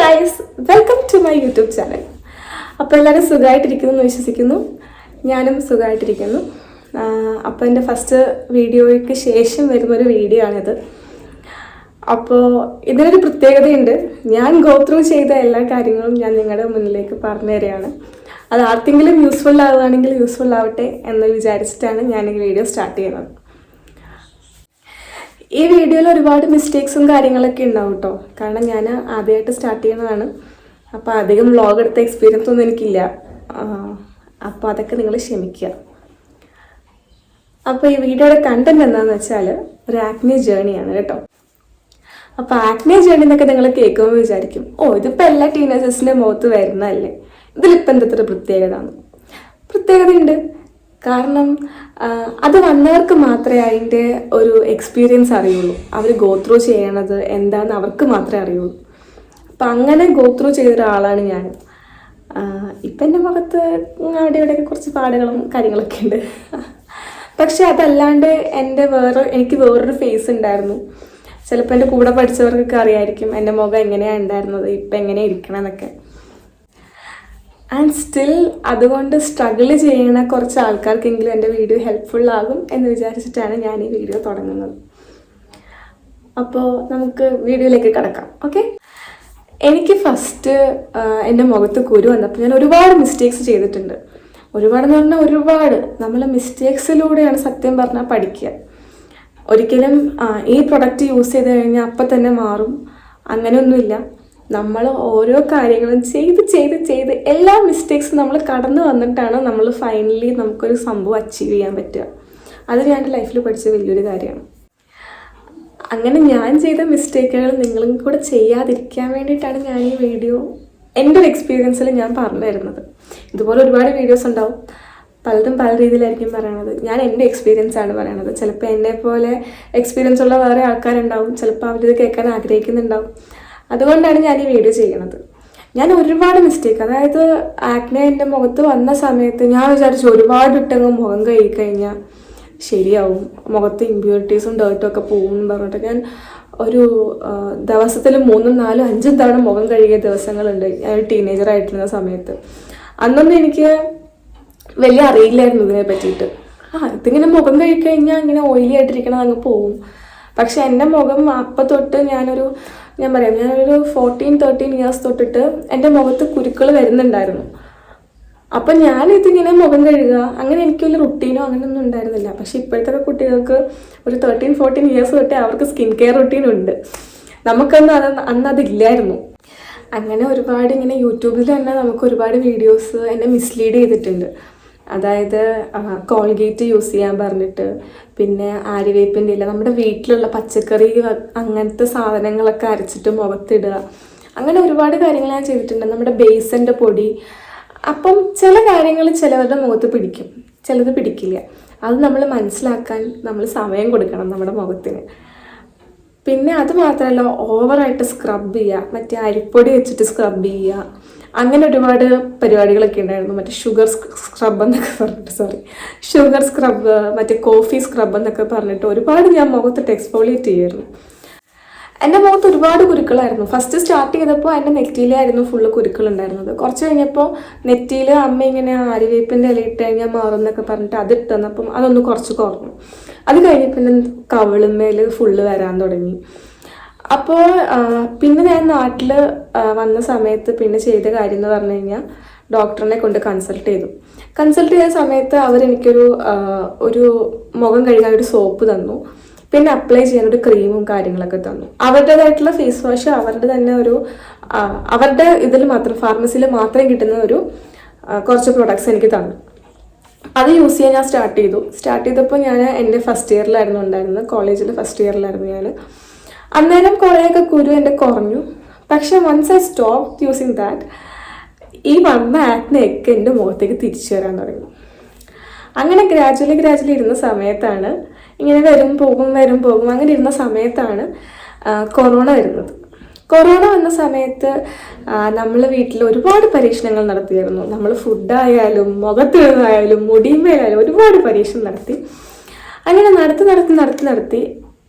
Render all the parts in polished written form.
Guys, welcome to my YouTube channel. അപ്പോൾ എല്ലാവരും സുഖമായിട്ടിരിക്കുന്നു എന്ന് വിശ്വസിക്കുന്നു. ഞാനും സുഖമായിട്ടിരിക്കുന്നു. അപ്പോൾ എൻ്റെ ഫസ്റ്റ് വീഡിയോയ്ക്ക് ശേഷം വരുന്നൊരു വീഡിയോ ആണിത്. അപ്പോൾ ഇതിനൊരു പ്രത്യേകതയുണ്ട്. ഞാൻ ഗോ ത്രൂ ചെയ്ത എല്ലാ കാര്യങ്ങളും ഞാൻ നിങ്ങളുടെ മുന്നിലേക്ക് പറഞ്ഞു തരികയാണ്. അത് ആർക്കെങ്കിലും യൂസ്ഫുൾ ആവുകയാണെങ്കിൽ യൂസ്ഫുൾ ആവട്ടെ എന്ന് വിചാരിച്ചിട്ടാണ് ഞാൻ ഈ വീഡിയോ സ്റ്റാർട്ട് ചെയ്യുന്നത്. ഈ വീഡിയോയിൽ ഒരുപാട് മിസ്റ്റേക്സും കാര്യങ്ങളൊക്കെ ഉണ്ടാവും കേട്ടോ. കാരണം ഞാൻ ആദ്യമായിട്ട് സ്റ്റാർട്ട് ചെയ്യുന്നതാണ്. അപ്പോൾ അധികം വ്ളോഗ് എടുത്ത എക്സ്പീരിയൻസ് ഒന്നും എനിക്കില്ല. അപ്പോൾ അതൊക്കെ നിങ്ങൾ ക്ഷമിക്കുക. അപ്പോൾ ഈ വീഡിയോയുടെ കണ്ടന്റ് എന്താണെന്ന് വെച്ചാൽ ഒരു ആക്നെ ജേണിയാണ് കേട്ടോ. അപ്പോൾ ആക്നെ ജേണി എന്നൊക്കെ നിങ്ങൾ കേൾക്കുമ്പോൾ വിചാരിക്കും, ഇതിപ്പോൾ എല്ലാ ടീനേജേഴ്സിൻ്റെ മുഖത്ത് വരുന്നതല്ലേ, ഇതിലിപ്പോൾ എന്തെത്ര പ്രത്യേകതയുണ്ട്. കാരണം അത് വന്നവർക്ക് മാത്രമേ അതിൻ്റെ ഒരു എക്സ്പീരിയൻസ് അറിയുള്ളൂ. അവർ ഗോ ത്രൂ ചെയ്യണത് എന്താണെന്ന് അവർക്ക് മാത്രമേ അറിയുള്ളൂ. അപ്പം അങ്ങനെ ഗോ ത്രൂ ചെയ്ത ഒരാളാണ് ഞാൻ. ഇപ്പം എൻ്റെ മുഖത്ത് അവിടെ ഇവിടെയൊക്കെ കുറച്ച് പാടുകളും കാര്യങ്ങളൊക്കെ ഉണ്ട്. പക്ഷെ അതല്ലാണ്ട് എനിക്ക് വേറൊരു ഫേസ് ഉണ്ടായിരുന്നു. ചിലപ്പോൾ എൻ്റെ കൂടെ പഠിച്ചവർക്കൊക്കെ അറിയായിരിക്കും എൻ്റെ മുഖം എങ്ങനെയാണ് ഉണ്ടായിരുന്നത്, ഇപ്പം എങ്ങനെ ഇരിക്കണം എന്നൊക്കെ. ആൻഡ് സ്റ്റിൽ അതുകൊണ്ട് സ്ട്രഗിൾ ചെയ്യണ കുറച്ച് ആൾക്കാർക്കെങ്കിലും എൻ്റെ വീഡിയോ ഹെൽപ്ഫുൾ ആകും എന്ന് വിചാരിച്ചിട്ടാണ് ഞാൻ ഈ വീഡിയോ തുടങ്ങുന്നത്. അപ്പോൾ നമുക്ക് വീഡിയോയിലേക്ക് കിടക്കാം. ഓക്കെ, എനിക്ക് ഫസ്റ്റ് എൻ്റെ മുഖത്ത് കുരു വന്നപ്പോൾ ഞാൻ ഒരുപാട് മിസ്റ്റേക്സ് ചെയ്തിട്ടുണ്ട്. ഒരുപാടെന്ന് പറഞ്ഞാൽ ഒരുപാട്. നമ്മൾ മിസ്റ്റേക്സിലൂടെയാണ് സത്യം പറഞ്ഞാൽ പഠിക്കുക. ഒരിക്കലും ഈ പ്രൊഡക്റ്റ് യൂസ് ചെയ്ത് കഴിഞ്ഞാൽ അപ്പം തന്നെ മാറും അങ്ങനെയൊന്നുമില്ല. നമ്മൾ ഓരോ കാര്യങ്ങളും ചെയ്ത് എല്ലാ മിസ്റ്റേക്സും നമ്മൾ കടന്നു വന്നിട്ടാണ് നമ്മൾ ഫൈനലി നമുക്കൊരു സംഭവം അച്ചീവ് ചെയ്യാൻ പറ്റുക. അത് ഞാൻ എൻ്റെ ലൈഫിൽ പഠിച്ച വലിയൊരു കാര്യമാണ്. അങ്ങനെ ഞാൻ ചെയ്ത മിസ്റ്റേക്കുകൾ നിങ്ങളും കൂടെ ചെയ്യാതിരിക്കാൻ വേണ്ടിയിട്ടാണ് ഞാൻ ഈ വീഡിയോ എൻ്റെ ഒരു എക്സ്പീരിയൻസിൽ ഞാൻ പറഞ്ഞു തരുന്നത്. ഇതുപോലെ ഒരുപാട് വീഡിയോസ് ഉണ്ടാവും, പലതും പല രീതിയിലായിരിക്കും പറയണത്. ഞാൻ എൻ്റെ എക്സ്പീരിയൻസ് ആണ് പറയണത്. ചിലപ്പോൾ എന്നെ പോലെ എക്സ്പീരിയൻസ് ഉള്ള വേറെ ആൾക്കാരുണ്ടാവും, ചിലപ്പോൾ അവരിത് കേൾക്കാൻ ആഗ്രഹിക്കുന്നുണ്ടാവും. അതുകൊണ്ടാണ് ഞാൻ ഈ വീഡിയോ ചെയ്യണത്. ഞാൻ ഒരുപാട് മിസ്റ്റേക്ക്, അതായത് ആക്നെ എൻ്റെ മുഖത്ത് വന്ന സമയത്ത് ഞാൻ വിചാരിച്ചു ഒരുപാട് ഇട്ടങ്ങ് മുഖം കഴുകിക്കഴിഞ്ഞാൽ ശരിയാവും, മുഖത്ത് ഇമ്പ്യൂരിറ്റീസും ഡേർട്ടും ഒക്കെ പോകും എന്ന് പറഞ്ഞിട്ട് ഞാൻ ഒരു ദിവസത്തിൽ 3, 4, 5 തവണ മുഖം കഴുകിയ ദിവസങ്ങളുണ്ട്. ഞാൻ ഒരു ടീനേജർ ആയിട്ടിരുന്ന സമയത്ത്. അന്നൊന്നും എനിക്ക് വലിയ അറിയില്ലായിരുന്നു ഇതിനെ പറ്റിയിട്ട്. ഇതിങ്ങനെ മുഖം കഴുകിക്കഴിഞ്ഞാൽ ഇങ്ങനെ ഓയിലി ആയിട്ടിരിക്കണം അങ്ങ് പോവും. പക്ഷെ എൻ്റെ മുഖം അപ്പം തൊട്ട് ഞാനൊരു 14-13 ഇയേഴ്സ് തൊട്ടിട്ട് എൻ്റെ മുഖത്ത് കുരുക്കൾ വരുന്നുണ്ടായിരുന്നു. അപ്പം ഞാനിതിങ്ങനെ മുഖം കഴുകുക, അങ്ങനെ എനിക്ക് വലിയ റുട്ടീനോ അങ്ങനെയൊന്നും ഉണ്ടായിരുന്നില്ല. പക്ഷെ ഇപ്പോഴത്തെ കുട്ടികൾക്ക് ഒരു 13-14 ഇയേഴ്സ് തൊട്ടേ അവർക്ക് സ്കിൻ കെയർ റുട്ടീനുണ്ട്. അന്ന് അതില്ലായിരുന്നു. അങ്ങനെ ഒരുപാട് ഇങ്ങനെ യൂട്യൂബിൽ തന്നെ നമുക്ക് ഒരുപാട് വീഡിയോസ് എന്നെ മിസ്ലീഡ് ചെയ്തിട്ടുണ്ട്. അതായത് കോൾഗേറ്റ് യൂസ് ചെയ്യാൻ പറഞ്ഞിട്ട്, പിന്നെ ആര്യവേപ്പിൻ്റെ ഇല, നമ്മുടെ വീട്ടിലുള്ള പച്ചക്കറി അങ്ങനത്തെ സാധനങ്ങളൊക്കെ അരച്ചിട്ട് മുഖത്തിടുക, അങ്ങനെ ഒരുപാട് കാര്യങ്ങൾ ഞാൻ ചെയ്തിട്ടുണ്ട്. നമ്മുടെ ബേസിൻ്റെ പൊടി. അപ്പം ചില കാര്യങ്ങൾ ചിലവരുടെ മുഖത്ത് പിടിക്കും, ചിലത് പിടിക്കില്ല. അത് നമ്മൾ മനസ്സിലാക്കാൻ നമ്മൾ സമയം കൊടുക്കണം നമ്മുടെ മുഖത്തിന്. പിന്നെ അത് മാത്രമല്ല, ഓവറായിട്ട് സ്ക്രബ് ചെയ്യുക, മറ്റേ അരിപ്പൊടി വെച്ചിട്ട് സ്ക്രബ് ചെയ്യുക, അങ്ങനെ ഒരുപാട് പരിപാടികളൊക്കെ ഉണ്ടായിരുന്നു. മറ്റേ ഷുഗർ സ്ക്രബ് മറ്റേ കോഫി സ്ക്രബ് എന്നൊക്കെ പറഞ്ഞിട്ട് ഒരുപാട് ഞാൻ മുഖത്തിട്ട് എക്സ്ഫോളിയേറ്റ് ചെയ്യുമായിരുന്നു. എൻ്റെ മുഖത്ത് ഒരുപാട് കുരുക്കളായിരുന്നു. ഫസ്റ്റ് സ്റ്റാർട്ട് ചെയ്തപ്പോൾ എൻ്റെ നെറ്റിയിലായിരുന്നു ഫുള്ള് കുരുക്കളുണ്ടായിരുന്നത്. കുറച്ച് കഴിഞ്ഞപ്പോൾ നെറ്റിയിൽ അമ്മ ഇങ്ങനെ ആര്യവേപ്പിൻ്റെ ഇല ഇട്ട് കഴിഞ്ഞാൽ മാറും എന്നൊക്കെ പറഞ്ഞിട്ട് അത് ഇട്ടുന്നപ്പം അതൊന്ന് കുറച്ച് കുറഞ്ഞു. അത് കഴിഞ്ഞ് പിന്നെ കവിളുമേൽ ഫുള്ള് വരാൻ തുടങ്ങി. അപ്പോൾ പിന്നെ ഞാൻ നാട്ടിൽ വന്ന സമയത്ത് പിന്നെ ചെയ്ത കാര്യം എന്ന് പറഞ്ഞു കഴിഞ്ഞാൽ ഡോക്ടറിനെ കൊണ്ട് കൺസൾട്ട് ചെയ്ത സമയത്ത് അവരെനിക്കൊരു മുഖം കഴുകാൻ ഒരു സോപ്പ് തന്നു. പിന്നെ അപ്ലൈ ചെയ്യാനൊരു ക്രീമും കാര്യങ്ങളൊക്കെ തന്നു. അവരുടേതായിട്ടുള്ള ഫേസ് വാഷ് അവരുടെ ഇതിൽ മാത്രം, ഫാർമസിയിൽ മാത്രം കിട്ടുന്ന കുറച്ച് പ്രൊഡക്ട്സ് എനിക്ക് തന്നു. അത് യൂസ് ചെയ്യാൻ ഞാൻ സ്റ്റാർട്ട് ചെയ്തപ്പോൾ ഞാൻ എൻ്റെ ഫസ്റ്റ് ഇയറിലായിരുന്നു ഉണ്ടായിരുന്നത്. കോളേജിൽ ഫസ്റ്റ് ഇയറിലായിരുന്നു ഞാൻ. അന്നേരം കുറേയൊക്കെ കുരു എൻ്റെ കുറഞ്ഞു. പക്ഷെ once I stop using that, ഈ വന്ന ആക്നെയൊക്കെ എൻ്റെ മുഖത്തേക്ക് തിരിച്ചു വരാൻ തുടങ്ങി. അങ്ങനെ ഗ്രാജുവലി ഇരുന്ന സമയത്താണ്, ഇങ്ങനെ വരും പോകും അങ്ങനെ ഇരുന്ന സമയത്താണ് കൊറോണ വരുന്നത്. കൊറോണ വന്ന സമയത്ത് നമ്മൾ വീട്ടിൽ ഒരുപാട് പരീക്ഷണങ്ങൾ നടത്തിയായിരുന്നു. നമ്മൾ ഫുഡായാലും മുഖത്തിടുന്നതായാലും മുടിയുമേലായാലും ഒരുപാട് പരീക്ഷണം നടത്തി. അങ്ങനെ നടത്തി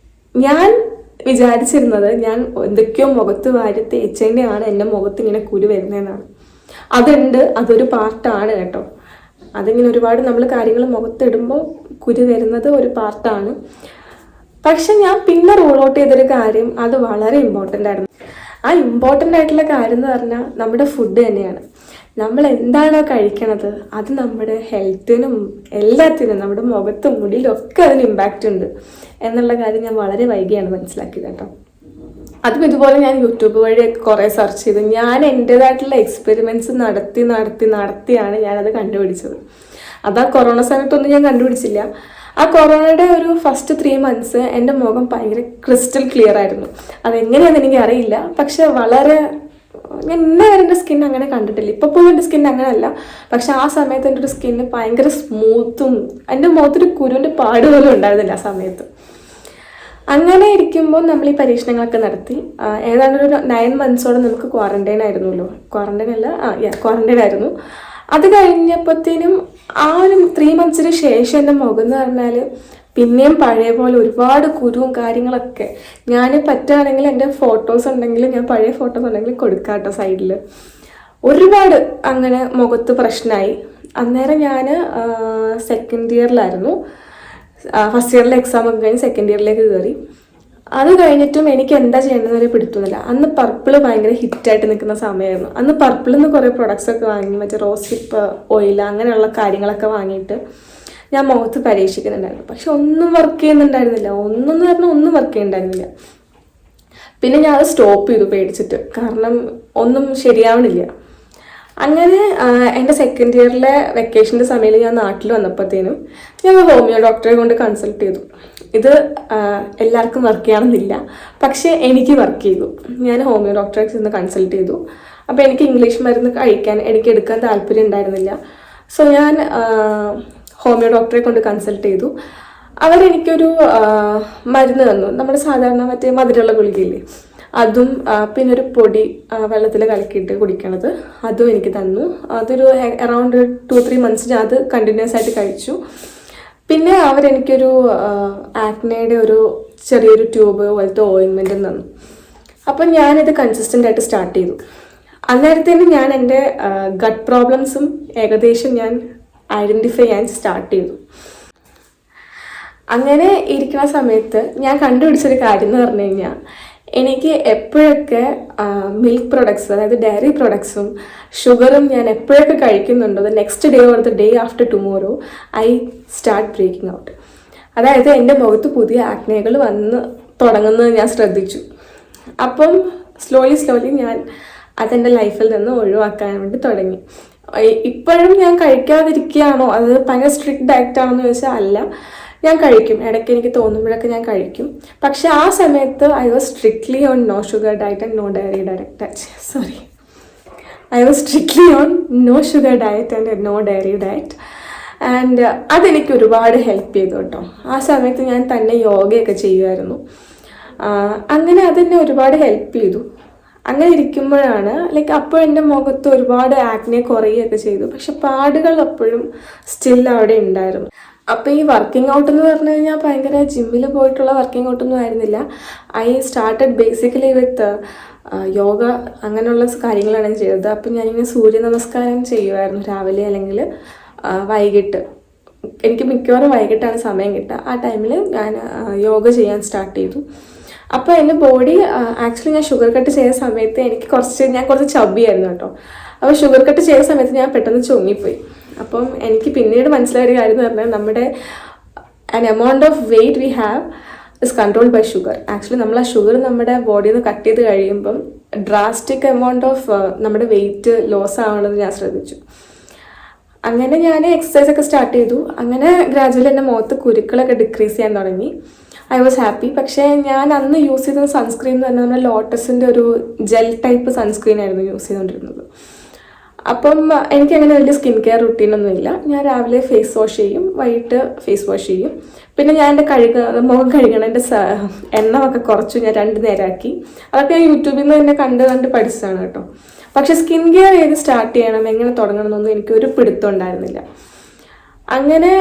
ഞാൻ വിചാരിച്ചിരുന്നത് ഞാൻ എന്തൊക്കെയോ മുഖത്ത് വാരി തേച്ചതിൻ്റെയാണ് എൻ്റെ മുഖത്ത് ഇങ്ങനെ കുരു വരുന്നതെന്നാണ്. അതുണ്ട്, അതൊരു പാർട്ടാണ് കേട്ടോ. അതിങ്ങനെ ഒരുപാട് നമ്മൾ കാര്യങ്ങൾ മുഖത്തിടുമ്പോൾ കുരു വരുന്നത് ഒരു പാർട്ടാണ്. പക്ഷെ ഞാൻ പിന്നെ റൂൾ ഔട്ട് ചെയ്തൊരു കാര്യം, അത് വളരെ ഇമ്പോർട്ടൻ്റ് ആയിരുന്നു. ആ ഇമ്പോർട്ടൻ്റ് ആയിട്ടുള്ള കാര്യം എന്ന് പറഞ്ഞാൽ നമ്മുടെ ഫുഡ് തന്നെയാണ്. നമ്മൾ എന്താണോ കഴിക്കണത് അത് നമ്മുടെ ഹെൽത്തിനും എല്ലാത്തിനും, നമ്മുടെ മുഖത്തും മുടിയിലും ഒക്കെ അതിന് ഇമ്പാക്റ്റ് ഉണ്ട് എന്നുള്ള കാര്യം ഞാൻ വളരെ വൈകിയാണ് മനസ്സിലാക്കിയത് കേട്ടോ. അതും ഇതുപോലെ ഞാൻ യൂട്യൂബ് വഴിയൊക്കെ കുറേ സെർച്ച് ചെയ്തു. ഞാൻ എൻ്റേതായിട്ടുള്ള എക്സ്പെരിമെൻറ്റ്സ് നടത്തിയാണ് ഞാനത് കണ്ടുപിടിച്ചത്. അതാ കൊറോണ സമയത്തൊന്നും ഞാൻ കണ്ടുപിടിച്ചില്ല. ആ കൊറോണയുടെ ഒരു ഫസ്റ്റ് 3 months എൻ്റെ മുഖം ഭയങ്കര ക്രിസ്റ്റൽ ക്ലിയർ ആയിരുന്നു. അതെങ്ങനെയാണെന്ന് എനിക്ക് അറിയില്ല, പക്ഷെ വളരെ ഞാൻ ഇന്നേ വരെ എൻ്റെ സ്കിൻ അങ്ങനെ കണ്ടിട്ടില്ല. ഇപ്പോൾ പോലും എൻ്റെ സ്കിൻ അങ്ങനെയല്ല, പക്ഷെ ആ സമയത്ത് എൻ്റെ ഒരു സ്കിന്ന് ഭയങ്കര സ്മൂത്തും എൻ്റെ മുഖത്തൊരു കുരുവിൻ്റെ പാട് പോലും ഉണ്ടായിരുന്നില്ല ആ സമയത്ത്. അങ്ങനെ ഇരിക്കുമ്പോൾ നമ്മൾ ഈ പരീക്ഷണങ്ങളൊക്കെ നടത്തി. ഏതാണ്ട് ഒരു 9 months നമുക്ക് ക്വാറന്റൈൻ ആയിരുന്നല്ലോ. ക്വാറന്റൈൻ ആയിരുന്നു. അത് കഴിഞ്ഞപ്പോഴത്തേനും ആ ഒരു 3 months ശേഷം എൻ്റെ മുഖം എന്ന് പറഞ്ഞാൽ പിന്നെയും പഴയ പോലെ ഒരുപാട് കുരുവും കാര്യങ്ങളൊക്കെ. ഞാൻ പറ്റുകയാണെങ്കിൽ എൻ്റെ ഫോട്ടോസ് ഉണ്ടെങ്കിൽ, ഞാൻ പഴയ ഫോട്ടോസ് ഉണ്ടെങ്കിൽ കൊടുക്കാം കേട്ടോ സൈഡിൽ. ഒരുപാട് അങ്ങനെ മുഖത്ത് പ്രശ്നമായി. അന്നേരം ഞാൻ സെക്കൻഡ് ഇയറിലായിരുന്നു. ഫസ്റ്റ് ഇയറിലെ എക്സാം ഒക്കെ കഴിഞ്ഞ് സെക്കൻഡ് ഇയറിലേക്ക് കയറി. അത് കഴിഞ്ഞിട്ടും എനിക്ക് എന്താ ചെയ്യേണ്ടതെന്ന് വരെ പിടുത്തുന്നില്ല. അന്ന് പർപ്പിൾ ഭയങ്കര ഹിറ്റായിട്ട് നിൽക്കുന്ന സമയമായിരുന്നു. അന്ന് പർപ്പിളിൽ നിന്ന് കുറേ പ്രൊഡക്ട്സ് ഒക്കെ വാങ്ങി, മറ്റേ റോസ് ഹിപ്പ് ഓയിൽ അങ്ങനെയുള്ള കാര്യങ്ങളൊക്കെ വാങ്ങിയിട്ട് ഞാൻ മുഖത്ത് പരീക്ഷിക്കുന്നുണ്ടായിരുന്നു. പക്ഷെ ഒന്നും വർക്ക് ചെയ്യുന്നുണ്ടായിരുന്നില്ല. ഒന്നും വർക്ക് ചെയ്യുന്നുണ്ടായിരുന്നില്ല. പിന്നെ ഞാൻ അത് സ്റ്റോപ്പ് ചെയ്തു പേടിച്ചിട്ട്, കാരണം ഒന്നും ശരിയാവണില്ല. അങ്ങനെ എൻ്റെ സെക്കൻഡ് ഇയറിലെ വെക്കേഷൻ്റെ സമയത്ത് ഞാൻ നാട്ടിൽ വന്നപ്പോഴത്തേനും ഞാൻ ഹോമിയോ ഡോക്ടറെ കൊണ്ട് കൺസൾട്ട് ചെയ്തു. ഇത് എല്ലാവർക്കും വർക്ക് ചെയ്യണമെന്നില്ല, പക്ഷേ എനിക്ക് വർക്ക് ചെയ്തു. ഞാൻ ഹോമിയോ ഡോക്ടറെ ചെന്ന് കൺസൾട്ട് ചെയ്തു. അപ്പോൾ എനിക്ക് ഇംഗ്ലീഷ് മരുന്ന് എനിക്ക് എടുക്കാൻ താല്പര്യം ഉണ്ടായിരുന്നില്ല. സോ ഞാൻ ഹോമിയോ ഡോക്ടറെ കൊണ്ട് കൺസൾട്ട് ചെയ്തു. അവരെനിക്കൊരു മരുന്ന് തന്നു, നമ്മുടെ സാധാരണ മറ്റേ മധുരമുള്ള ഗുളികയില്ലേ, അതും പിന്നെ ഒരു പൊടി വെള്ളത്തിൽ കലക്കിയിട്ട് കുടിക്കണത്, അതും എനിക്ക് തന്നു. അതൊരു അറൗണ്ട് 2-3 months ഞാൻ അത് കണ്ടിന്യൂസ് ആയിട്ട് കഴിച്ചു. പിന്നെ അവരെനിക്കൊരു ആക്നയുടെ ഒരു ചെറിയൊരു ട്യൂബ് പോലത്തെ ഓയിൻമെൻറ്റും തന്നു. അപ്പം ഞാനിത് കൺസിസ്റ്റൻ്റ് ആയിട്ട് സ്റ്റാർട്ട് ചെയ്തു. അന്നേരത്തേന് ഞാൻ എൻ്റെ ഗട്ട് പ്രോബ്ലംസും ഏകദേശം ഞാൻ ഐഡൻറ്റിഫൈ ചെയ്യാൻ സ്റ്റാർട്ട് ചെയ്തു. അങ്ങനെ ഇരിക്കുന്ന സമയത്ത് ഞാൻ കണ്ടുപിടിച്ചൊരു കാര്യം എന്ന് പറഞ്ഞു കഴിഞ്ഞാൽ, എനിക്ക് എപ്പോഴൊക്കെ മിൽക്ക് പ്രൊഡക്ട്സ്, അതായത് ഡയറി പ്രൊഡക്ട്സും ഷുഗറും ഞാൻ എപ്പോഴൊക്കെ കഴിക്കുന്നുണ്ടോ, next day or the day after tomorrow I start breaking out. അതായത് എൻ്റെ മുഖത്ത് പുതിയ ആക്നകൾ വന്ന് തുടങ്ങുന്നത് ഞാൻ ശ്രദ്ധിച്ചു. അപ്പം സ്ലോലി ഞാൻ അതെൻ്റെ ലൈഫിൽ നിന്ന് ഒഴിവാക്കാൻ വേണ്ടി തുടങ്ങി. ഇപ്പോഴും ഞാൻ കഴിക്കാതിരിക്കുകയാണോ, അത് ഭയങ്കര സ്ട്രിക്റ്റ് ഡയറ്റാണെന്ന് ചോദിച്ചാൽ അല്ല, ഞാൻ കഴിക്കും. ഇടയ്ക്ക് എനിക്ക് തോന്നുമ്പോഴൊക്കെ ഞാൻ കഴിക്കും. പക്ഷെ ആ സമയത്ത് I was strictly on no sugar diet and no dairy diet. I was strictly on no sugar diet and no dairy diet. And അതെനിക്ക് ഒരുപാട് ഹെൽപ്പ് ചെയ്തു കേട്ടോ. ആ സമയത്ത് ഞാൻ തന്നെ യോഗയൊക്കെ ചെയ്യുമായിരുന്നു. അങ്ങനെ അതെന്നെ ഒരുപാട് ഹെൽപ്പ് ചെയ്തു. അങ്ങനെ ഇരിക്കുമ്പോഴാണ് അപ്പോൾ എൻ്റെ മുഖത്ത് ഒരുപാട് ആക്നെ കുറയുകയൊക്കെ ചെയ്തു. പക്ഷെ പാടുകൾ അപ്പോഴും സ്റ്റിൽ അവിടെ ഉണ്ടായിരുന്നു. അപ്പോൾ ഈ വർക്കിംഗ് ഔട്ട് എന്ന് പറഞ്ഞു കഴിഞ്ഞാൽ ഭയങ്കര ജിമ്മിൽ പോയിട്ടുള്ള വർക്കിംഗ് ഔട്ടൊന്നും ആയിരുന്നില്ല. ഐ സ്റ്റാർട്ടഡ് ബേസിക്കലി വിത്ത് യോഗ, അങ്ങനെയുള്ള കാര്യങ്ങളാണ് ഞാൻ ചെയ്തത്. അപ്പം ഞാനിങ്ങനെ സൂര്യ നമസ്കാരം ചെയ്യുമായിരുന്നു രാവിലെ അല്ലെങ്കിൽ വൈകിട്ട്. എനിക്ക് മിക്കവാറും വൈകിട്ടാണ് സമയം കിട്ടുക. ആ ടൈമിൽ ഞാൻ യോഗ ചെയ്യാൻ സ്റ്റാർട്ട് ചെയ്തു. അപ്പോൾ എൻ്റെ ബോഡി ആക്ച്വലി ഞാൻ ഷുഗർ കട്ട് ചെയ്ത സമയത്ത് ഞാൻ കുറച്ച് ചബ്ബിയായിരുന്നു കേട്ടോ. അപ്പോൾ ഷുഗർ കട്ട് ചെയ്ത സമയത്ത് ഞാൻ പെട്ടെന്ന് ചുങ്ങിപ്പോയി. അപ്പം എനിക്ക് പിന്നീട് മനസ്സിലായൊരു കാര്യം എന്ന് പറഞ്ഞാൽ, നമ്മുടെ an amount of weight we have is controlled by sugar. Actually നമ്മൾ ആ ഷുഗർ നമ്മുടെ ബോഡിയിൽ നിന്ന് കട്ട് ചെയ്ത് കഴിയുമ്പം ഡ്രാസ്റ്റിക് എമൗണ്ട് ഓഫ് നമ്മുടെ വെയിറ്റ് ലോസ് ആവണമെന്ന് ഞാൻ ശ്രദ്ധിച്ചു. അങ്ങനെ ഞാൻ എക്സസൈസ് ഒക്കെ സ്റ്റാർട്ട് ചെയ്തു. അങ്ങനെ ഗ്രാജുവലി എൻ്റെ മുഖത്ത് കുരുക്കളൊക്കെ ഡിക്രീസ് ചെയ്യാൻ തുടങ്ങി. I was happy. പക്ഷേ ഞാൻ അന്ന് യൂസ് ചെയ്ത സൺസ്ക്രീൻ എന്ന് പറഞ്ഞാൽ നമ്മുടെ ലോട്ടസിൻ്റെ ഒരു ജെൽ ടൈപ്പ് സൺസ്ക്രീൻ ആയിരുന്നു യൂസ് ചെയ്തുകൊണ്ടിരുന്നത്. അപ്പം എനിക്കങ്ങനെ വലിയ സ്കിൻ കെയർ റുട്ടീനൊന്നുമില്ല. ഞാൻ രാവിലെ ഫേസ് വാഷ് ചെയ്യും, വൈകിട്ട് ഫേസ് വാഷ് ചെയ്യും. പിന്നെ ഞാൻ എൻ്റെ മുഖം കഴുകണതിൻ്റെ എണ്ണമൊക്കെ കുറച്ചു ഞാൻ 2 നേരമാക്കി. അതൊക്കെ ഞാൻ യൂട്യൂബിൽ നിന്ന് തന്നെ കണ്ട് പഠിച്ചതാണ് കേട്ടോ. പക്ഷെ സ്കിൻ കെയർ ഏത് സ്റ്റാർട്ട് ചെയ്യണം, എങ്ങനെ തുടങ്ങണം എന്നൊന്നും എനിക്കൊരു പിടുത്തം ഉണ്ടായിരുന്നില്ല. അങ്ങനെ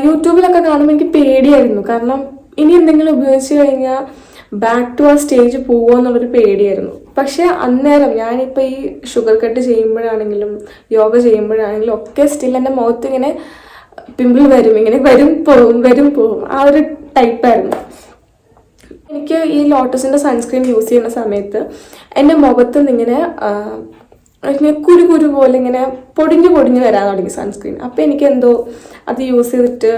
യൂട്യൂബിലൊക്കെ കാണുമ്പോൾ എനിക്ക് പേടിയായിരുന്നു. കാരണം ഇനി എന്തെങ്കിലും ഉപയോഗിച്ച് കഴിഞ്ഞാൽ ബാക്ക് ടു ആ സ്റ്റേജ് പോകുമോ എന്നുള്ളൊരു പേടിയായിരുന്നു. പക്ഷെ അന്നേരം ഞാനിപ്പോൾ ഈ ഷുഗർ കട്ട് ചെയ്യുമ്പോഴാണെങ്കിലും യോഗ ചെയ്യുമ്പോഴാണെങ്കിലും ഒക്കെ സ്റ്റിൽ എൻ്റെ മുഖത്ത് ഇങ്ങനെ പിമ്പിൾ വരും, ഇങ്ങനെ വരും പോവും, ആ ഒരു ടൈപ്പായിരുന്നു. എനിക്ക് ഈ ലോട്ടസിൻ്റെ സൺസ്ക്രീൻ യൂസ് ചെയ്യുന്ന സമയത്ത് എൻ്റെ മുഖത്ത് നിന്നിങ്ങനെ കുരു പോലെ ഇങ്ങനെ പൊടിഞ്ഞ് വരാൻ തുടങ്ങി സൺസ്ക്രീൻ. അപ്പോൾ എനിക്ക് എന്തോ അത് യൂസ് ചെയ്തിട്ട്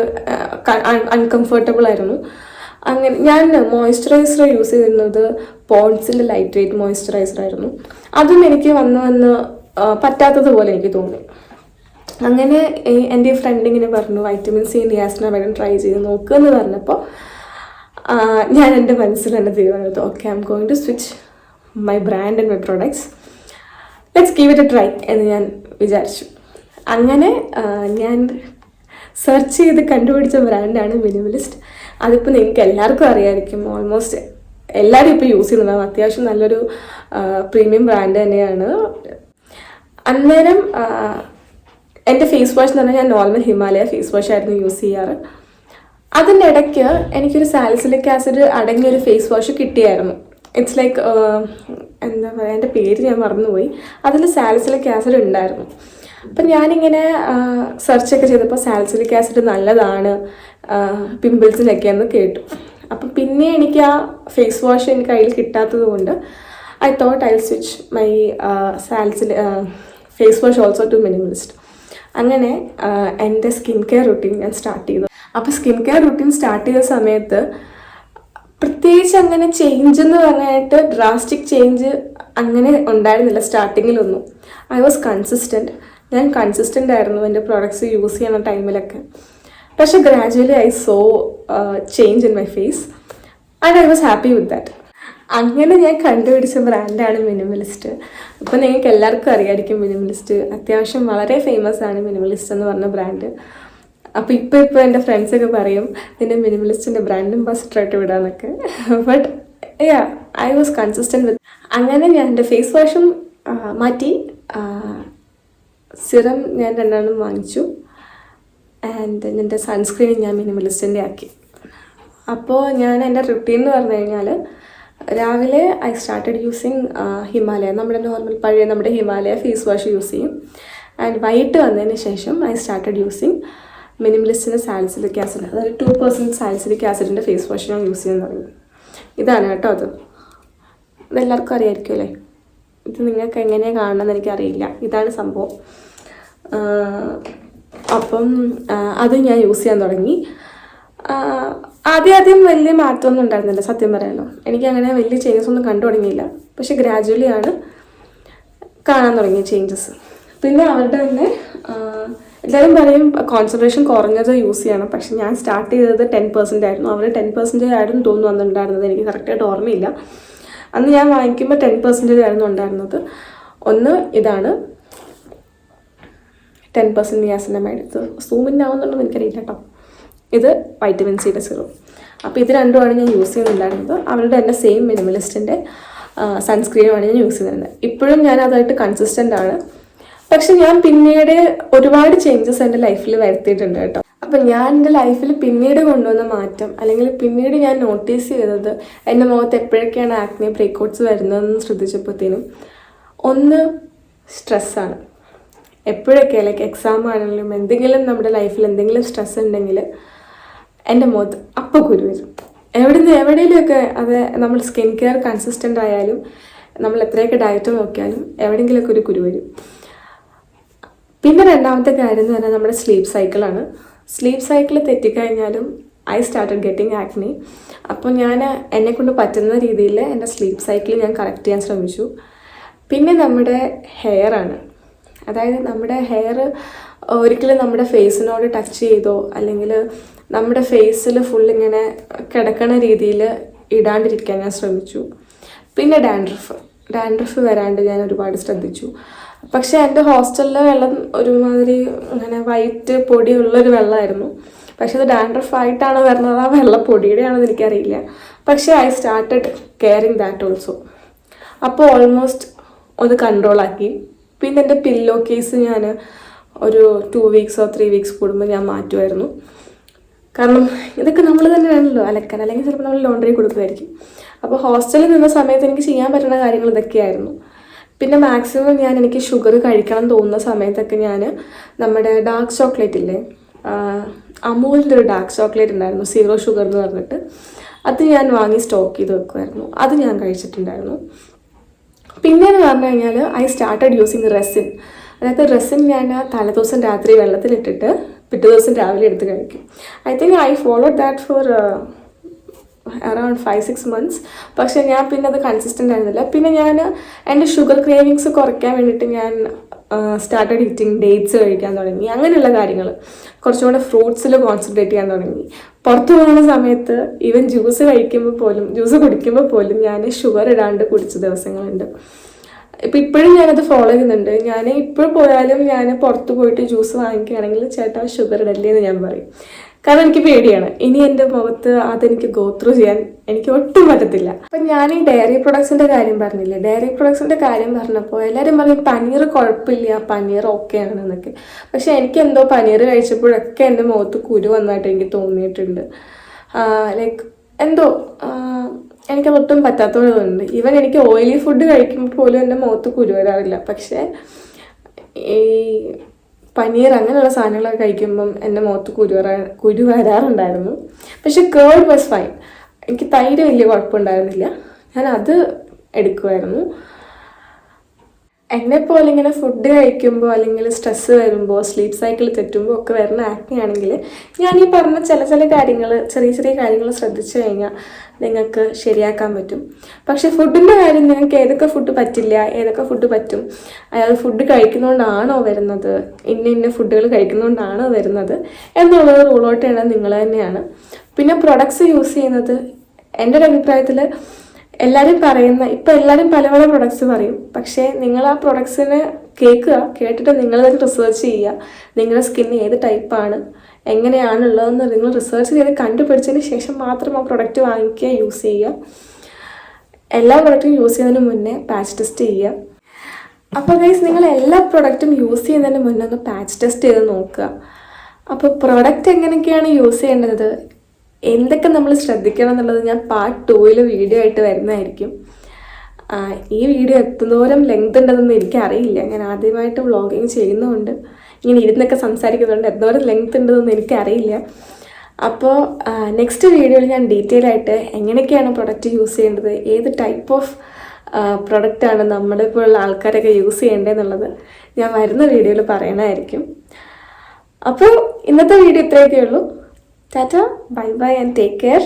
അൺകംഫർട്ടബിൾ ആയിരുന്നു. അങ്ങനെ ഞാൻ മോയ്സ്ചറൈസർ യൂസ് ചെയ്തിരുന്നത് പോൺസിൻ്റെ ലൈറ്റ് വെയ്റ്റ് മോയ്സ്ചറൈസർ ആയിരുന്നു. അതും എനിക്ക് വന്ന് പറ്റാത്തതുപോലെ എനിക്ക് തോന്നി. അങ്ങനെ എൻ്റെ ഫ്രണ്ട് ഇങ്ങനെ പറഞ്ഞു വൈറ്റമിൻ സി നിയാസിനാമൈഡ് ട്രൈ ചെയ്ത് നോക്കുക എന്ന് പറഞ്ഞപ്പോൾ ഞാൻ എൻ്റെ മനസ്സിൽ തന്നെ തീരുമാനമെടുത്തു, okay, I am going to switch my brand and my products, let's give it a try എന്ന് ഞാൻ വിചാരിച്ചു. അങ്ങനെ ഞാൻ സെർച്ച് ചെയ്ത് കണ്ടുപിടിച്ച ബ്രാൻഡാണ് മിനിമലിസ്റ്റ്. അതിപ്പോൾ നിങ്ങൾക്ക് എല്ലാവർക്കും അറിയാമായിരിക്കും, ഓൾമോസ്റ്റ് എല്ലാവരും ഇപ്പോൾ യൂസ് ചെയ്യുന്നതാണ്. അത്യാവശ്യം നല്ലൊരു പ്രീമിയം ബ്രാൻഡ് തന്നെയാണ്. അന്നേരം എൻ്റെ ഫേസ് വാഷ് എന്ന് പറഞ്ഞാൽ ഞാൻ നോർമൽ ഹിമാലയ ഫേസ് വാഷ് ആയിരുന്നു യൂസ് ചെയ്യാറ്. അതിൻ്റെ ഇടയ്ക്ക് എനിക്കൊരു സാലിസിലിക് ആസിഡ് അടങ്ങിയൊരു ഫേസ് വാഷ് കിട്ടിയായിരുന്നു. ഇറ്റ്സ് ലൈക്ക് എന്താ പറയുക, എൻ്റെ പേര് ഞാൻ മറന്നുപോയി. അതിൽ സാലിസിലിക് ആസിഡ് ഉണ്ടായിരുന്നു. അപ്പം ഞാനിങ്ങനെ സെർച്ചൊക്കെ ചെയ്തപ്പോൾ സാലിസിലിക് ആസിഡ് നല്ലതാണ് പിമ്പിൾസിനൊക്കെ എന്ന് കേട്ടു. അപ്പം പിന്നെ എനിക്ക് ആ ഫേസ് വാഷ് എനിക്ക് കയ്യിൽ കിട്ടാത്തത് കൊണ്ട് I thought I switch my face wash also to Minimalist. അങ്ങനെ എൻ്റെ സ്കിൻ കെയർ റുട്ടീൻ ഞാൻ സ്റ്റാർട്ട് ചെയ്തു. അപ്പോൾ സ്കിൻ കെയർ റുട്ടീൻ സ്റ്റാർട്ട് ചെയ്ത സമയത്ത് പ്രത്യേകിച്ച് അങ്ങനെ ചേഞ്ച് എന്ന് പറഞ്ഞായിട്ട് ഡ്രാസ്റ്റിക് ചേഞ്ച് അങ്ങനെ ഉണ്ടായിരുന്നില്ല സ്റ്റാർട്ടിങ്ങിലൊന്നും. I was consistent. ഞാൻ കൺസിസ്റ്റൻ്റ് ആയിരുന്നു എൻ്റെ പ്രോഡക്ട്സ് യൂസ് ചെയ്യുന്ന ടൈമിലൊക്കെ. പക്ഷെ gradually I saw change in my face and I was happy with that. അങ്ങനെ ഞാൻ കണ്ടുപിടിച്ച ബ്രാൻഡാണ് മിനിമലിസ്റ്റ്. അപ്പോൾ നിങ്ങൾക്ക് എല്ലാവർക്കും അറിയാമായിരിക്കും മിനിമലിസ്റ്റ് അത്യാവശ്യം വളരെ ഫേമസ് ആണ് മിനിമലിസ്റ്റ് എന്ന് പറഞ്ഞ ബ്രാൻഡ്. അപ്പോൾ ഇപ്പോൾ എൻ്റെ ഫ്രണ്ട്സൊക്കെ പറയും നിൻ്റെ മിനിമലിസ്റ്റിൻ്റെ ബ്രാൻഡ് അംബാസിഡറായിട്ട് വിടാന്നൊക്കെ. But I was consistent with. അങ്ങനെ ഞാൻ എൻ്റെ ഫേസ് വാഷും മാറ്റി, സിറം ഞാൻ 2 വാങ്ങിച്ചു, ആൻഡ് എൻ്റെ സൺസ്ക്രീൻ ഞാൻ മിനിമലിസ്റ്റിൻ്റെ ആക്കി. അപ്പോൾ ഞാൻ എൻ്റെ റുട്ടീൻ എന്ന് പറഞ്ഞു കഴിഞ്ഞാൽ രാവിലെ ഐ സ്റ്റാർട്ടഡ് യൂസിങ് ഹിമാലയ, നമ്മുടെ നോർമൽ പഴയ നമ്മുടെ ഹിമാലയ ഫേസ് വാഷ് യൂസ് ചെയ്യും. ആൻഡ് വൈകിട്ട് വന്നതിന് ശേഷം ഐ സ്റ്റാർട്ടഡ് യൂസിങ് മിനിമലിസ്റ്റിൻ്റെ സാലിസിലിക് ആസിഡ്, അതായത് 2% സാലിസിലിക് ആസിഡിൻ്റെ ഫേസ് വാഷ് ഞാൻ യൂസ് ചെയ്യാൻ തുടങ്ങി. ഇതാണ് കേട്ടോ അത്. ഇതെല്ലാവർക്കും അറിയാമായിരിക്കും അല്ലേ? ഇത് നിങ്ങൾക്ക് എങ്ങനെയാണ് കാണണമെന്ന് എനിക്കറിയില്ല. ഇതാണ് സംഭവം. അപ്പം അത് ഞാൻ യൂസ് ചെയ്യാൻ തുടങ്ങി. ആദ്യം വലിയ മാറ്റമൊന്നും ഉണ്ടായിരുന്നില്ല സത്യം പറയാമല്ലോ. എനിക്കങ്ങനെ വലിയ ചേഞ്ചസ് ഒന്നും കണ്ടു തുടങ്ങിയില്ല. പക്ഷെ ഗ്രാജുവലി ആണ് കാണാൻ തുടങ്ങിയ ചേഞ്ചസ്. പിന്നെ അവരുടെ തന്നെ എല്ലാവരും പറയും കോൺസെൻട്രേഷൻ കുറഞ്ഞത് യൂസ് ചെയ്യണം. പക്ഷെ ഞാൻ സ്റ്റാർട്ട് ചെയ്തത് 10% ആയിരുന്നു. അവർ 10% ആയിരുന്നു തോന്നുന്നു അന്നുണ്ടായിരുന്നത്. എനിക്ക് കറക്റ്റായിട്ട് ഓർമ്മയില്ല. അന്ന് ഞാൻ വാങ്ങിക്കുമ്പോൾ 10% ആയിരുന്നു ഉണ്ടായിരുന്നത്. ഒന്ന് ഇതാണ് 10% നിയാസിനാമൈഡ്. ഇത് സൂമിനാവുന്നുണ്ടെന്ന് എനിക്കറിയില്ല കേട്ടോ. ഇത് വൈറ്റമിൻ സിയുടെ സിറം. അപ്പോൾ ഇത് രണ്ടുമാണ് ഞാൻ യൂസ് ചെയ്യുന്നുണ്ടായിരുന്നത്. അവരുടെ തന്നെ സെയിം മിനിമലിസ്റ്റിൻ്റെ സൺസ്ക്രീനുമാണ് ഞാൻ യൂസ് ചെയ്യുന്നത്. ഇപ്പോഴും ഞാൻ അതായിട്ട് കൺസിസ്റ്റൻ്റ് ആണ്. പക്ഷെ ഞാൻ പിന്നീട് ഒരുപാട് ചേഞ്ചസ് എൻ്റെ ലൈഫിൽ വരുത്തിയിട്ടുണ്ട് കേട്ടോ. അപ്പം ഞാൻ എൻ്റെ ലൈഫിൽ പിന്നീട് കൊണ്ടുവന്ന മാറ്റം, അല്ലെങ്കിൽ പിന്നീട് ഞാൻ നോട്ടീസ് ചെയ്തത് എൻ്റെ മുഖത്ത് എപ്പോഴൊക്കെയാണ് ആക്നെ ബ്രേക്കൗട്ട്സ് വരുന്നതെന്ന് ശ്രദ്ധിച്ചപ്പോഴത്തേനും ഒന്ന് സ്ട്രെസ്സാണ്. എപ്പോഴൊക്കെ ലൈക്ക് എക്സാം ആണെങ്കിലും എന്തെങ്കിലും നമ്മുടെ ലൈഫിൽ എന്തെങ്കിലും സ്ട്രെസ് ഉണ്ടെങ്കിൽ എൻ്റെ മുഖത്ത് അപ്പം കുരു വരും. എവിടെയെങ്കിലുമൊക്കെ അത് നമ്മൾ സ്കിൻ കെയർ കൺസിസ്റ്റൻ്റ് ആയാലും നമ്മൾ എത്രയൊക്കെ ഡയറ്റ് നോക്കിയാലും എവിടെയെങ്കിലുമൊക്കെ ഒരു കുരു വരും. പിന്നെ രണ്ടാമത്തെ കാര്യം എന്ന് പറഞ്ഞാൽ നമ്മുടെ സ്ലീപ്പ് സൈക്കിളാണ്. സ്ലീപ്പ് സൈക്കിൾ തെറ്റിക്കഴിഞ്ഞാലും ഐ സ്റ്റാർട്ടഡ് ഗെറ്റിംഗ് ആക്നി. അപ്പോൾ ഞാൻ എന്നെക്കൊണ്ട് പറ്റുന്ന രീതിയിൽ എൻ്റെ സ്ലീപ്പ് സൈക്കിൾ ഞാൻ കറക്റ്റ് ചെയ്യാൻ ശ്രമിച്ചു. പിന്നെ നമ്മുടെ ഹെയറാണ്. അതായത് നമ്മുടെ ഹെയർ ഒരിക്കലും നമ്മുടെ ഫേസിനോട് ടച്ച് ചെയ്തോ അല്ലെങ്കിൽ നമ്മുടെ ഫേസിൽ ഫുൾ ഇങ്ങനെ കിടക്കണ രീതിയിൽ ഇടാണ്ടിരിക്കാൻ ഞാൻ ശ്രമിച്ചു. പിന്നെ ഡാൻഡ്രഫ് വരാണ്ട് ഞാൻ ഒരുപാട് ശ്രദ്ധിച്ചു. പക്ഷേ എൻ്റെ ഹോസ്റ്റലിലെ വെള്ളം ഒരുമാതിരി അങ്ങനെ വൈറ്റ് പൊടിയുള്ളൊരു വെള്ളമായിരുന്നു. പക്ഷെ അത് ഡാൻഡ്രഫ് ആയിട്ടാണ് വരുന്നത്, ആ വെള്ളപ്പൊടിയുടെ ആണെന്ന് എനിക്കറിയില്ല. പക്ഷേ I started caring that also. അപ്പോൾ ഓൾമോസ്റ്റ് ഒന്ന് കൺട്രോളാക്കി. പിന്നെ എൻ്റെ പില്ലോ കേസ് ഞാൻ ഒരു 2 weeks or 3 weeks കൂടുമ്പോൾ ഞാൻ മാറ്റുമായിരുന്നു. കാരണം ഇതൊക്കെ നമ്മൾ തന്നെ വേണമല്ലോ അലക്കാൻ, അല്ലെങ്കിൽ ചിലപ്പോൾ നമ്മൾ ലോണ്ടറി കൊടുക്കുമായിരിക്കും. അപ്പോൾ ഹോസ്റ്റലിൽ നിന്ന സമയത്ത് എനിക്ക് ചെയ്യാൻ പറ്റുന്ന കാര്യങ്ങൾ ഇതൊക്കെയായിരുന്നു. പിന്നെ മാക്സിമം എനിക്ക് ഷുഗർ കഴിക്കണം തോന്നുന്ന സമയത്തൊക്കെ ഞാൻ നമ്മുടെ ഡാർക്ക് ചോക്ലേറ്റ് ഇല്ലേ, അമൂലിൻ്റെ ഒരു ഡാർക്ക് ചോക്ലേറ്റ് ഉണ്ടായിരുന്നു, 0 ഷുഗർ എന്ന് പറഞ്ഞിട്ട്. അത് ഞാൻ വാങ്ങി സ്റ്റോക്ക് ചെയ്ത് വെക്കുമായിരുന്നു. അത് ഞാൻ കഴിച്ചിട്ടുണ്ടായിരുന്നു. പിന്നെയെന്ന് പറഞ്ഞു കഴിഞ്ഞാൽ ഐ സ്റ്റാർട്ടഡ് യൂസിങ് റെസിൻ. അതായത് റെസിൻ ഞാൻ തലേദിവസം രാത്രി വെള്ളത്തിലിട്ടിട്ട് പിറ്റേ ദിവസം രാവിലെ എടുത്ത് കഴിക്കും. I think I followed that for around 5-6 months. പക്ഷേ ഞാൻ പിന്നെ അത് കൺസിസ്റ്റൻ്റ് ആയിരുന്നില്ല. പിന്നെ ഞാൻ എൻ്റെ ഷുഗർ ക്രേവിങ്സ് കുറയ്ക്കാൻ വേണ്ടിയിട്ട് ഞാൻ സ്റ്റാർട്ടഡ് ഈറ്റിംഗ് ഡേറ്റ്സ് കഴിക്കാൻ തുടങ്ങി. അങ്ങനെയുള്ള കാര്യങ്ങൾ കുറച്ചും കൂടെ ഫ്രൂട്ട്സിൽ കോൺസെൻട്രേറ്റ് ചെയ്യാൻ തുടങ്ങി. പുറത്തു പോകുന്ന സമയത്ത് ഈവൻ ജ്യൂസ് കുടിക്കുമ്പോൾ പോലും ഞാൻ ഷുഗർ ഇടാണ്ട് കുടിച്ച ദിവസങ്ങളുണ്ട്. ഇപ്പോഴും ഞാനത് ഫോളോ ചെയ്യുന്നുണ്ട്. ഞാൻ ഇപ്പോൾ പോയാലും ഞാൻ പുറത്ത് പോയിട്ട് ജ്യൂസ് വാങ്ങിക്കുകയാണെങ്കിൽ ചേട്ടാ ഷുഗർ ഇടല്ലേ എന്ന് ഞാൻ പറയും. കാരണം എനിക്ക് പേടിയാണ്, ഇനി എൻ്റെ മുഖത്ത് അതെനിക്ക് ഗോ ത്രൂ ചെയ്യാൻ എനിക്ക് ഒട്ടും പറ്റത്തില്ല. അപ്പം ഞാൻ ഈ ഡയറി പ്രൊഡക്ട്സിൻ്റെ കാര്യം പറഞ്ഞില്ലേ, ഡയറി പ്രൊഡക്ട്സിൻ്റെ കാര്യം പറഞ്ഞപ്പോൾ എല്ലാവരും പറയും പനീർ കുഴപ്പമില്ല, പനീർ ഓക്കെ ആണെന്നൊക്കെ. പക്ഷെ എനിക്ക് എന്തോ പനീർ കഴിച്ചപ്പോഴൊക്കെ എൻ്റെ മുഖത്ത് കുരു വന്നതായിട്ട് എനിക്ക് തോന്നിയിട്ടുണ്ട്. ലൈക്ക് എന്തോ എനിക്കതൊട്ടും പറ്റാത്തതുകൊണ്ട്. ഈവൻ എനിക്ക് ഓയിലി ഫുഡ് കഴിക്കുമ്പോൾ പോലും എൻ്റെ മുഖത്ത് കുരു വരാറില്ല. പക്ഷേ ഈ പനീർ അങ്ങനെയുള്ള സാധനങ്ങളൊക്കെ കഴിക്കുമ്പം എൻ്റെ മുഖത്ത് കുരു വരാറുണ്ടായിരുന്നു. പക്ഷെ കേർഡ് വാസ് ഫൈൻ. എനിക്ക് തൈര് വലിയ കുഴപ്പമുണ്ടായിരുന്നില്ല, ഞാൻ അത് എടുക്കുമായിരുന്നു. എന്നെപ്പോലെ ഇങ്ങനെ ഫുഡ് കഴിക്കുമ്പോൾ അല്ലെങ്കിൽ സ്ട്രെസ്സ് വരുമ്പോൾ സ്ലീപ്പ് സൈക്കിൾ തെറ്റുമ്പോൾ ഒക്കെ വരുന്ന ആക്നെ ആണെങ്കിൽ ഞാൻ ഈ പറഞ്ഞ ചില കാര്യങ്ങൾ, ചെറിയ കാര്യങ്ങൾ ശ്രദ്ധിച്ചു കഴിഞ്ഞാൽ നിങ്ങൾക്ക് ശരിയാക്കാൻ പറ്റും. പക്ഷേ ഫുഡിൻ്റെ കാര്യം നിങ്ങൾക്ക് ഏതൊക്കെ ഫുഡ് പറ്റില്ല, ഏതൊക്കെ ഫുഡ് പറ്റും, അതായത് ഫുഡ് കഴിക്കുന്നതുകൊണ്ടാണോ വരുന്നത്, ഇന്ന ഫുഡുകൾ കഴിക്കുന്നതുകൊണ്ടാണോ വരുന്നത് എന്നുള്ളത് റൂൾ ഔട്ട് ചെയ്യണത് നിങ്ങൾ തന്നെയാണ്. പിന്നെ പ്രൊഡക്ട്സ് യൂസ് ചെയ്യുന്നത് എൻ്റെ ഒരു അഭിപ്രായത്തിൽ എല്ലാവരും പല പല പ്രൊഡക്ട്സ് പറയും. പക്ഷേ നിങ്ങൾ ആ പ്രൊഡക്ട്സിനെ കേട്ടിട്ട് നിങ്ങൾ തന്നെ റിസർച്ച് ചെയ്യുക. നിങ്ങളുടെ സ്കിന്ന് ഏത് ടൈപ്പാണ്, എങ്ങനെയാണുള്ളതെന്ന് നിങ്ങൾ റിസർച്ച് ചെയ്ത് കണ്ടുപിടിച്ചതിന് ശേഷം മാത്രം ആ പ്രൊഡക്റ്റ് വാങ്ങിക്കുക, യൂസ് ചെയ്യുക. എല്ലാ പ്രൊഡക്റ്റും യൂസ് ചെയ്യുന്നതിന് മുന്നേ പാച്ച് ടെസ്റ്റ് ചെയ്യുക. അപ്പോൾ ഗൈസ്, നിങ്ങൾ എല്ലാ പ്രൊഡക്റ്റും യൂസ് ചെയ്യുന്നതിന് മുന്നേ ഒന്ന് പാച്ച് ടെസ്റ്റ് ചെയ്ത് നോക്കുക. അപ്പോൾ പ്രൊഡക്റ്റ് എങ്ങനെയൊക്കെയാണ് യൂസ് ചെയ്യേണ്ടത്, എന്തൊക്കെ നമ്മൾ ശ്രദ്ധിക്കണം എന്നുള്ളത് ഞാൻ പാർട്ട് 2 വീഡിയോ ആയിട്ട് വരുന്നതായിരിക്കും. ഈ വീഡിയോ എത്രത്തോളം ലെങ്ത് ഉണ്ടെന്നൊന്നും എനിക്കറിയില്ല. ഞാൻ ആദ്യമായിട്ട് വ്ളോഗിങ് ചെയ്യുന്നതുകൊണ്ട്, ഇങ്ങനെ ഇരുന്നൊക്കെ സംസാരിക്കുന്നുണ്ട്, എന്തോരം ലെങ്ത് ഉണ്ടെന്നൊന്നും എനിക്കറിയില്ല. അപ്പോൾ നെക്സ്റ്റ് വീഡിയോയിൽ ഞാൻ ഡീറ്റെയിൽ ആയിട്ട് എങ്ങനെയൊക്കെയാണ് പ്രൊഡക്റ്റ് യൂസ് ചെയ്യേണ്ടത്, ഏത് ടൈപ്പ് ഓഫ് പ്രൊഡക്റ്റാണ് നമ്മുടെ ഇപ്പോഴുള്ള ആൾക്കാരൊക്കെ യൂസ് ചെയ്യേണ്ടതെന്നുള്ളത് ഞാൻ വരുന്ന വീഡിയോയിൽ പറയണമായിരിക്കും. അപ്പോൾ ഇന്നത്തെ വീഡിയോ ഇത്രയൊക്കെ ഉള്ളൂ. Tata, bye bye and take care.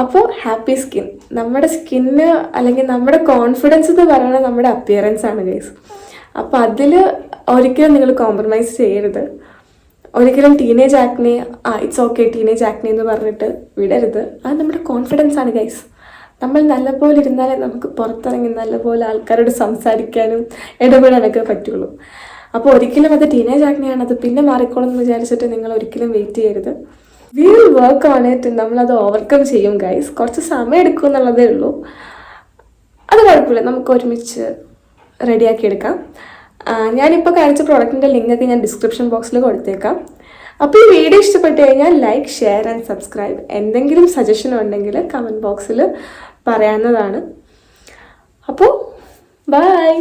അപ്പോൾ ഹാപ്പി സ്കിൻ. നമ്മുടെ സ്കിന്ന് അല്ലെങ്കിൽ നമ്മുടെ കോൺഫിഡൻസ് എന്ന് പറയുന്നത് നമ്മുടെ അപ്പിയറൻസ് ആണ് ഗൈസ്. അപ്പോൾ അതിൽ ഒരിക്കലും നിങ്ങൾ കോംപ്രമൈസ് ചെയ്യരുത്. ഒരിക്കലും teenage acne it's okay teenage acne എന്ന് പറഞ്ഞിട്ട് വിടരുത്. അത് നമ്മുടെ കോൺഫിഡൻസ് ആണ് ഗൈസ്. നമ്മൾ നല്ലപോലെ ഇരുന്നാലേ നമുക്ക് പുറത്തിറങ്ങി നല്ലപോലെ ആൾക്കാരോട് സംസാരിക്കാനും ഇടപെടാനൊക്കെ പറ്റുള്ളൂ. അപ്പോൾ ഒരിക്കലും അത് ടീനേജ് ആക്നെയാണ്, അത് പിന്നെ മാറിക്കോളും എന്ന് വിചാരിച്ചിട്ട് നിങ്ങൾ ഒരിക്കലും വെയിറ്റ് ചെയ്യരുത്. We will work on it. നമ്മളത് ഓവർകം ചെയ്യും ഗൈസ്. കുറച്ച് സമയം എടുക്കും എന്നുള്ളതേ ഉള്ളൂ. അത് കുഴപ്പമില്ല, നമുക്ക് ഒരുമിച്ച് റെഡിയാക്കി എടുക്കാം. ഞാനിപ്പോൾ കാണിച്ച പ്രോഡക്റ്റിൻ്റെ ലിങ്കൊക്കെ ഞാൻ ഡിസ്ക്രിപ്ഷൻ ബോക്സിൽ കൊടുത്തേക്കാം. അപ്പോൾ ഈ വീഡിയോ ഇഷ്ടപ്പെട്ട് കഴിഞ്ഞാൽ ലൈക്ക്, ഷെയർ ആൻഡ് സബ്സ്ക്രൈബ്. എന്തെങ്കിലും സജഷൻ ഉണ്ടെങ്കിൽ കമൻറ്റ് ബോക്സിൽ പറയാവുന്നതാണ്. അപ്പോൾ ബൈ.